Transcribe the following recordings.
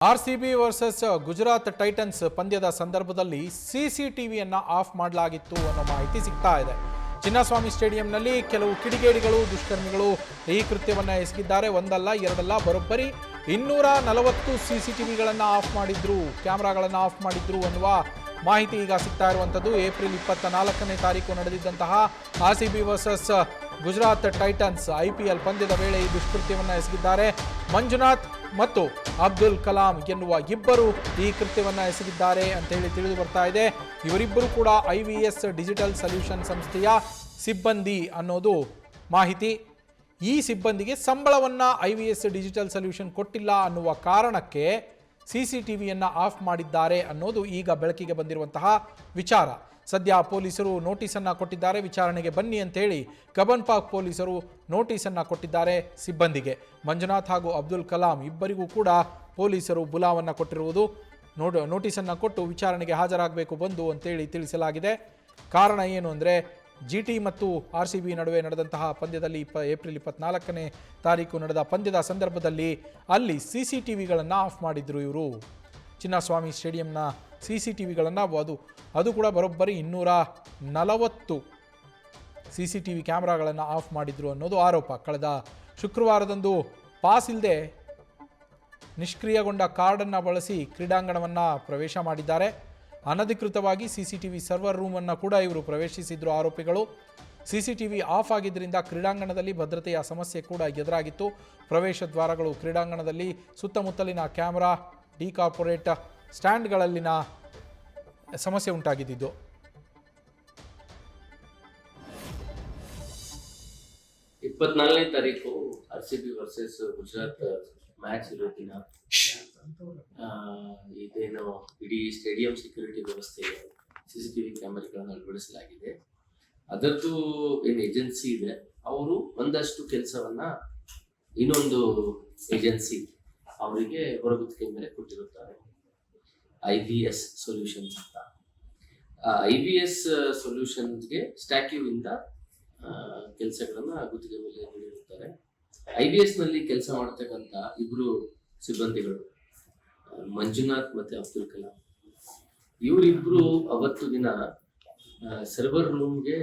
RCB versus Gujarat Titans ಪಂದ್ಯದ ಸಂದರ್ಭದಲ್ಲಿ ಸಿಸಿಟಿವಿಯನ್ನು of ಮಾಡಲಾಗಿತ್ತು ಅನ್ನೋ ಮಾಹಿತಿ ಸಿಗ್ತಾ ಇದೆ. ಚಿನ್ನಸ್ವಾಮಿ ಸ್ಟೇಡಿಯಂನಲ್ಲಿ ಕೆಲವು ಕಿಡಿಗೇಡಿಗಳು ದುಷ್ಕರ್ಮಿಗಳು ಈ ಕೃತ್ಯವನ್ನು ಎಸಗಿದ್ದಾರೆ. ಒಂದಲ್ಲ ಎರಡಲ್ಲ, ಬರೋಬ್ಬರಿ 240 ಸಿಸಿಟಿವಿಗಳನ್ನು ಆಫ್ ಮಾಡಿದ್ರು, ಕ್ಯಾಮ್ರಾಗಳನ್ನು ಆಫ್ ಮಾಡಿದ್ರು ಅನ್ನುವ ಮಾಹಿತಿ ಈಗ ಸಿಗ್ತಾ ಇರುವಂಥದ್ದು. ಏಪ್ರಿಲ್ 24ನೇ ತಾರೀಕು ನಡೆದಿದ್ದಂತಹ RCB versus Gujarat Titans IPL ಪಂದ್ಯದ ವೇಳೆ ಈ ದುಷ್ಕೃತ್ಯವನ್ನು ಎಸಗಿದ್ದಾರೆ. ಮಂಜುನಾಥ್ ಮತ್ತು ಅಬ್ದುಲ್ ಕಲಾಂ ಎನ್ನುವ ಇಬ್ಬರು ಈ ಕೃತ್ಯವನ್ನು ಎಸಗಿದ್ದಾರೆ ಅಂತ ಹೇಳಿ ತಿಳಿದು ಬರ್ತಾ ಇದೆ. ಇವರಿಬ್ಬರು ಕೂಡ IVS ಡಿಜಿಟಲ್ ಸೊಲ್ಯೂಷನ್ ಸಂಸ್ಥೆಯ ಸಿಬ್ಬಂದಿ ಅನ್ನೋದು ಮಾಹಿತಿ. ಈ ಸಿಬ್ಬಂದಿಗೆ ಸಂಬಳವನ್ನು IVS ಡಿಜಿಟಲ್ ಸೊಲ್ಯೂಷನ್ ಕೊಟ್ಟಿಲ್ಲ ಅನ್ನುವ ಕಾರಣಕ್ಕೆ CCTVಯನ್ನು ಆಫ್ ಮಾಡಿದ್ದಾರೆ ಅನ್ನೋದು ಈಗ ಬೆಳಕಿಗೆ ಬಂದಿರುವಂತಹ ವಿಚಾರ. ಸದ್ಯ ಪೊಲೀಸರು ನೋಟಿಸನ್ನು ಕೊಟ್ಟಿದ್ದಾರೆ, ವಿಚಾರಣೆಗೆ ಬನ್ನಿ ಅಂತೇಳಿ ಕಬ್ಬನ್ ಪಾರ್ಕ್ ಪೊಲೀಸರು ನೋಟಿಸನ್ನು ಕೊಟ್ಟಿದ್ದಾರೆ ಸಿಬ್ಬಂದಿಗೆ. ಮಂಜುನಾಥ್ ಹಾಗೂ ಅಬ್ದುಲ್ ಕಲಾಂ ಇಬ್ಬರಿಗೂ ಕೂಡ ಪೊಲೀಸರು ಬುಲಾವನ್ನು ಕೊಟ್ಟಿರುವುದು, ನೋಟಿಸನ್ನು ಕೊಟ್ಟು ವಿಚಾರಣೆಗೆ ಹಾಜರಾಗಬೇಕು ಬಂದು ಅಂತೇಳಿ ತಿಳಿಸಲಾಗಿದೆ. ಕಾರಣ ಏನು ಅಂದರೆ GT ಮತ್ತು RCB ನಡುವೆ ನಡೆದಂತಹ ಪಂದ್ಯದಲ್ಲಿ ಏಪ್ರಿಲ್ 24ನೇ ತಾರೀಕು ನಡೆದ ಪಂದ್ಯದ ಸಂದರ್ಭದಲ್ಲಿ ಅಲ್ಲಿ CCTVಗಳನ್ನು ಆಫ್ ಮಾಡಿದ್ರು ಇವರು. ಚಿನ್ನಸ್ವಾಮಿ ಸ್ಟೇಡಿಯಂನ CCTVಗಳನ್ನು ಅದು ಕೂಡ ಬರೋಬ್ಬರಿ 240 CCTV ಕ್ಯಾಮ್ರಾಗಳನ್ನು ಆಫ್ ಮಾಡಿದ್ರು ಅನ್ನೋದು ಆರೋಪ. ಕಳೆದ ಶುಕ್ರವಾರದಂದು ಪಾಸ್ ಇಲ್ಲದೆ ನಿಷ್ಕ್ರಿಯಗೊಂಡ ಕಾರ್ಡನ್ನು ಬಳಸಿ ಕ್ರೀಡಾಂಗಣವನ್ನು ಪ್ರವೇಶ ಮಾಡಿದ್ದಾರೆ. ಅನಧಿಕೃತವಾಗಿ CCTV ಸರ್ವರ್ ರೂಮನ್ನು ಕೂಡ ಇವರು ಪ್ರವೇಶಿಸಿದ್ರು ಆರೋಪಿಗಳು. CCTV ಆಫ್ ಆಗಿದ್ದರಿಂದ ಕ್ರೀಡಾಂಗಣದಲ್ಲಿ ಭದ್ರತೆಯ ಸಮಸ್ಯೆ ಕೂಡ ಎದುರಾಗಿತ್ತು. ಪ್ರವೇಶ ದ್ವಾರಗಳು, ಕ್ರೀಡಾಂಗಣದಲ್ಲಿ ಸುತ್ತಮುತ್ತಲಿನ ಕ್ಯಾಮ್ರಾ, ಡಿಕಾರ್ಪೊರೇಟ್ ಸ್ಟ್ಯಾಂಡ್ಗಳಲ್ಲಿನ ಸಮಸ್ಯೆ ಉಂಟಾಗಿದ್ದು. ಇಪ್ಪತ್ನಾಲ್ಕನೇ ತಾರೀಕು RCB ವರ್ಸಸ್ ಗುಜರಾತ್ ಮ್ಯಾಚ್ ಇರೋ ದಿನ ಇದೇನು ಇಡೀ ಸ್ಟೇಡಿಯಂ ಸೆಕ್ಯೂರಿಟಿ ವ್ಯವಸ್ಥೆಗೆ CCTV ಕ್ಯಾಮೆರಾಗಳನ್ನು ಅಳವಡಿಸಲಾಗಿದೆ. ಅದರದ್ದು ಏನು ಏಜೆನ್ಸಿ ಇದೆ, ಅವರು ಒಂದಷ್ಟು ಕೆಲಸವನ್ನ ಇನ್ನೊಂದು ಏಜೆನ್ಸಿ ಅವರಿಗೆ ಹೊರಗುತ್ತಿಗೆ ಮೇಲೆ ಕೊಟ್ಟಿರುತ್ತಾರೆ, IVS ಸೊಲ್ಯೂಷನ್ಸ್ ಅಂತ. IVS ಸೊಲ್ಯೂಷನ್ಸ್ಗೆ ಸ್ಟ್ಯಾಕ್ಯೂ ಇಂದ ಕೆಲಸಗಳನ್ನ ಗುತ್ತಿಗೆ ಮೇಲೆ ನೀಡಿರುತ್ತಾರೆ. IVS ನಲ್ಲಿ ಕೆಲಸ ಮಾಡತಕ್ಕಂತ ಇಬ್ರು ಸಿಬ್ಬಂದಿಗಳು ಮಂಜುನಾಥ್ ಮತ್ತೆ ಅಬ್ದುಲ್ ಕಲಾಂ, ಇವರಿಬ್ರು ಅವತ್ತು ದಿನ ಸರ್ವರ್ ರೂಮ್ಗೆ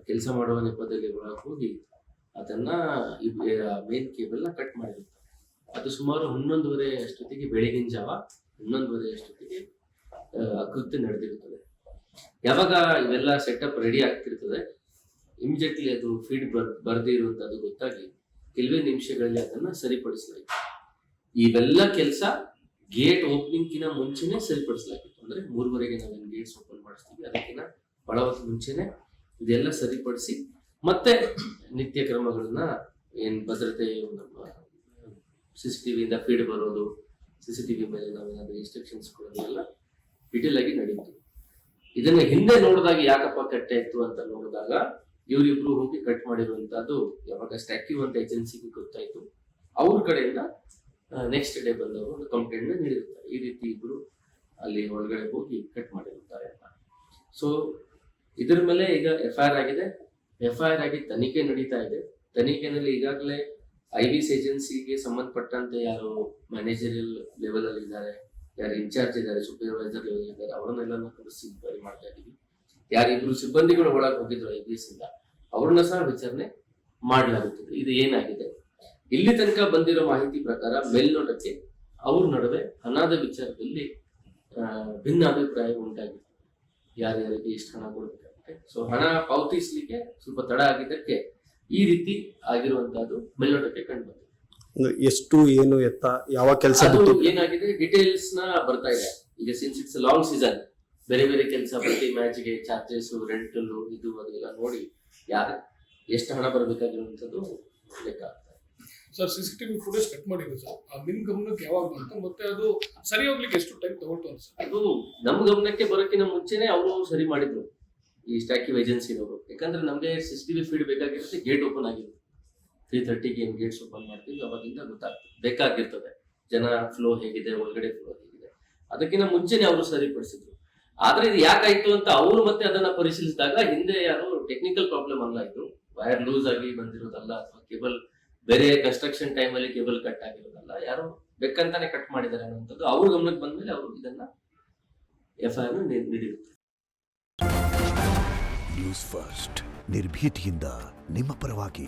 ಕೆಲಸ ಮಾಡುವ ನೆಪದಲ್ಲಿ ಒಳಗೆ ಹೋಗಿ ಅದನ್ನ ಮೇನ್ ಕೇಬಲ್ ನ ಕಟ್ ಮಾಡಿರುತ್ತಾರೆ. ಅದು ಸುಮಾರು 11:30 ಅಷ್ಟೊತ್ತಿಗೆ, ಬೆಳಗಿನ ಜಾವ 11:30 ಅಷ್ಟೊತ್ತಿಗೆ ಕೃತ್ಯ ನಡೆದಿರುತ್ತದೆ. ಯಾವಾಗ ಇವೆಲ್ಲ ಸೆಟಪ್ ರೆಡಿ ಆಗ್ತಿರ್ತದೆ, ಇಮಿಡಿಯೇಟ್ಲಿ ಅದು ಫೀಡ್ ಬರ್ದೇ ಇರುವಂತದ್ದು ಗೊತ್ತಾಗಿ ಕೆಲವೇ ನಿಮಿಷಗಳಲ್ಲಿ ಅದನ್ನ ಸರಿಪಡಿಸಲಾಯಿತು. ಇವೆಲ್ಲ ಕೆಲಸ ಗೇಟ್ ಓಪನಿಂಗ್ ಕಿನ ಮುಂಚೆನೆ ಸರಿಪಡಿಸಲಾಗಿತ್ತು. ಅಂದ್ರೆ 3:30ಗೆ ನಾವೇನು ಗೇಟ್ಸ್ ಓಪನ್ ಮಾಡಿಸ್ತೀವಿ ಅದಕ್ಕಿಂತ ಬಹಳ ಹೊತ್ತು ಮುಂಚೆನೆ ಇದೆಲ್ಲ ಸರಿಪಡಿಸಿ ಮತ್ತೆ ನಿತ್ಯ ಕ್ರಮಗಳನ್ನ ಏನ್ ಭದ್ರತೆ, ನಮ್ಮ CCTV ಇಂದ ಫೀಡ್ ಬರೋದು, CCTV ಮೇಲೆ ನಾವೇನಾದ್ರೂ ಇನ್ಸ್ಟ್ರಕ್ಷನ್ಸ್ ಕೊಡೋದು ಎಲ್ಲ ಡಿಟೇಲ್ ಆಗಿ ನಡೀತು. ಇದನ್ನ ಹಿಂದೆ ನೋಡಿದಾಗ ಯಾಕಪ್ಪ ಕಟ್ ಆಯ್ತು ಅಂತ ನೋಡಿದಾಗ ಇವರಿಬ್ರು ಹೋಗಿ ಕಟ್ ಮಾಡಿರುವಂತದ್ದು ಯಾವಾಗ ಸ್ಟ್ಯಾಕ್ಯೂ ಅಂತ ಏಜೆನ್ಸಿಗೆ ಗೊತ್ತಾಯ್ತು, ಅವ್ರ ಕಡೆಯಿಂದ ನೆಕ್ಸ್ಟ್ ಡೇ ಬಂದವರು ಒಂದು ಕಂಪ್ಲೇಂಟ್ ನೀಡಿರುತ್ತಾರೆ, ಈ ರೀತಿ ಇಬ್ರು ಅಲ್ಲಿ ಒಳಗಡೆ ಹೋಗಿ ಕಟ್ ಮಾಡಿರುತ್ತಾರೆ ಅಂತ. ಸೊ ಇದ್ರ ಮೇಲೆ ಈಗ FIR ಆಗಿದೆ. FIR ಆಗಿ ತನಿಖೆ ನಡೀತಾ ಇದೆ. ತನಿಖೆನಲ್ಲಿ ಈಗಾಗಲೇ IVS ಏಜೆನ್ಸಿಗೆ ಸಂಬಂಧಪಟ್ಟಂತೆ ಯಾರು ಮ್ಯಾನೇಜರಿಯಲ್ ಲೆವೆಲ್ ಅಲ್ಲಿ ಇದ್ದಾರೆ, ಯಾರು ಇನ್ಚಾರ್ಜ್ ಇದ್ದಾರೆ, ಸೂಪರ್ವೈಸರ್ ಲೆವೆಲ್ ಇದ್ದಾರೆ, ಅವರನ್ನೆಲ್ಲ ಕರೆಸಿ ಇನ್ಕ್ವೈರಿ ಮಾಡ್ತಾ ಇದ್ದೀವಿ. ಯಾರಿಬ್ರು ಸಿಬ್ಬಂದಿಗಳು ಒಳಗೆ ಹೋಗಿದ್ರು IVS ಇಂದ, ಅವ್ರನ್ನ ಸಹ ವಿಚಾರಣೆ ಮಾಡಲಾಗುತ್ತದೆ. ಇದು ಏನಾಗಿದೆ, ಇಲ್ಲಿ ತನಕ ಬಂದಿರೋ ಮಾಹಿತಿ ಪ್ರಕಾರ ಮೇಲ್ನೋಟಕ್ಕೆ ಅವ್ರ ನಡುವೆ ಹಣದ ವಿಚಾರದಲ್ಲಿ ಭಿನ್ನ ಅಭಿಪ್ರಾಯ ಉಂಟಾಗಿದೆ. ಯಾರ್ಯಾರಿಗೆ ಎಷ್ಟು ಹಣ ಕೊಡಬೇಕಾಗುತ್ತೆ, ಸೊ ಹಣ ಪಾವತಿಸ್ಲಿಕ್ಕೆ ಸ್ವಲ್ಪ ತಡ ಆಗಿದ್ದಕ್ಕೆ ಈ ರೀತಿ ಆಗಿರುವಂತಹದ್ದು ಮೇಲ್ನೋಟಕ್ಕೆ ಕಂಡು ಬಂದಿದೆ. ಎಷ್ಟು, ಏನು, ಎತ್ತ, ಯಾವ ಕೆಲಸ ಏನಾಗಿದೆ ಡೀಟೇಲ್ಸ್ ನ ಬರ್ತಾ ಇದೆ. ಈಗ ಸಿನ್ಸ್ ಇಟ್ಸ್ ಲಾಂಗ್ ಸೀಸನ್, ಬೇರೆ ಬೇರೆ ಕೆಲಸ, ಪ್ರತಿ ಮ್ಯಾಚ್ಗೆ ಚಾರ್ಜಸ್, ರೆಂಟಲ್, ಇದು ಅದೆಲ್ಲ ನೋಡಿ ಯಾರು ಎಷ್ಟು ಹಣ ಬರಬೇಕಾಗಿರುವಂತದ್ದು ಲೆಕ್ಕ ಆಗ್ತದೆ. ಸರ್, CCTV ಫುಟೇಜ್ ಕಟ್ ಮಾಡಿದ್ರು ಸರ್, ನಿಮ್ ಗಮನಕ್ಕೆ ಯಾವಾಗ ಬಂತು ಮತ್ತೆ ಅದು ಸರಿ ಹೋಗ್ಲಿಕ್ಕೆ ಎಷ್ಟು ಟೈಮ್ ತಗೊಳ್ತು ಅಂತ? ಅದು ನಮ್ಮ ಗಮನಕ್ಕೆ ಬರೋಕ್ಕಿಂತ ಮುಂಚೆನೆ ಅವರು ಸರಿ ಮಾಡಿದ್ರು ಈ ಸ್ಟ್ಯಾಕ್ಯೂ ಏಜೆನ್ಸಿನವರು. ಯಾಕಂದ್ರೆ ನಮ್ಗೆ CCTV ಫೀಡ್ ಬೇಕಾಗಿರುತ್ತೆ, ಗೇಟ್ ಓಪನ್ ಆಗಿರುತ್ತೆ. 3:30ಗೆ ಏನ್ ಗೇಟ್ಸ್ ಓಪನ್ ಮಾಡ್ತೀವಿ ಅವಾಗಿಂದ ಬೇಕಾಗಿರ್ತದೆ ಜನ ಫ್ಲೋ ಹೇಗಿದೆ, ಒಳಗಡೆ ಫ್ಲೋ ಹೇಗಿದೆ, ಅದಕ್ಕಿಂತ ಮುಂಚೆನೆ ಅವರು ಸರಿಪಡಿಸಿದ್ರು. ಆದ್ರೆ ಇದು ಯಾಕಾಯ್ತು ಅಂತ ಅವರು ಮತ್ತೆ ಅದನ್ನ ಪರಿಶೀಲಿಸಿದಾಗ ಹಿಂದೆ ಯಾರು ಟೆಕ್ನಿಕಲ್ ಪ್ರಾಬ್ಲಮ್ ಅಲ್ಲ, ಇದು ವೈರ್ ಲೂಸ್ ಆಗಿ ಬಂದಿರೋದಲ್ಲ, ಅಥವಾ ಕೇಬಲ್ ಬೇರೆ ಕನ್ಸ್ಟ್ರಕ್ಷನ್ ಟೈಮ್ ಅಲ್ಲಿ ಕೇಬಲ್ ಕಟ್ ಆಗಿರೋದಲ್ಲ, ಯಾರು ಬೆಕ್ಕಂತಾನೆ ಕಟ್ ಮಾಡಿದ್ದಾರೆ ಅನ್ನುವಂಥದ್ದು ಅವ್ರ ಗಮನಕ್ಕೆ ಬಂದ್ಮೇಲೆ ಅವರು ಇದನ್ನ FIR ನೀಡಿರುತ್ತೆ. ನ್ಯೂಸ್ ಫಸ್ಟ್ ನಿರ್ಭೀತಿಯಿಂದ ನಿಮ್ಮ ಪರವಾಗಿ.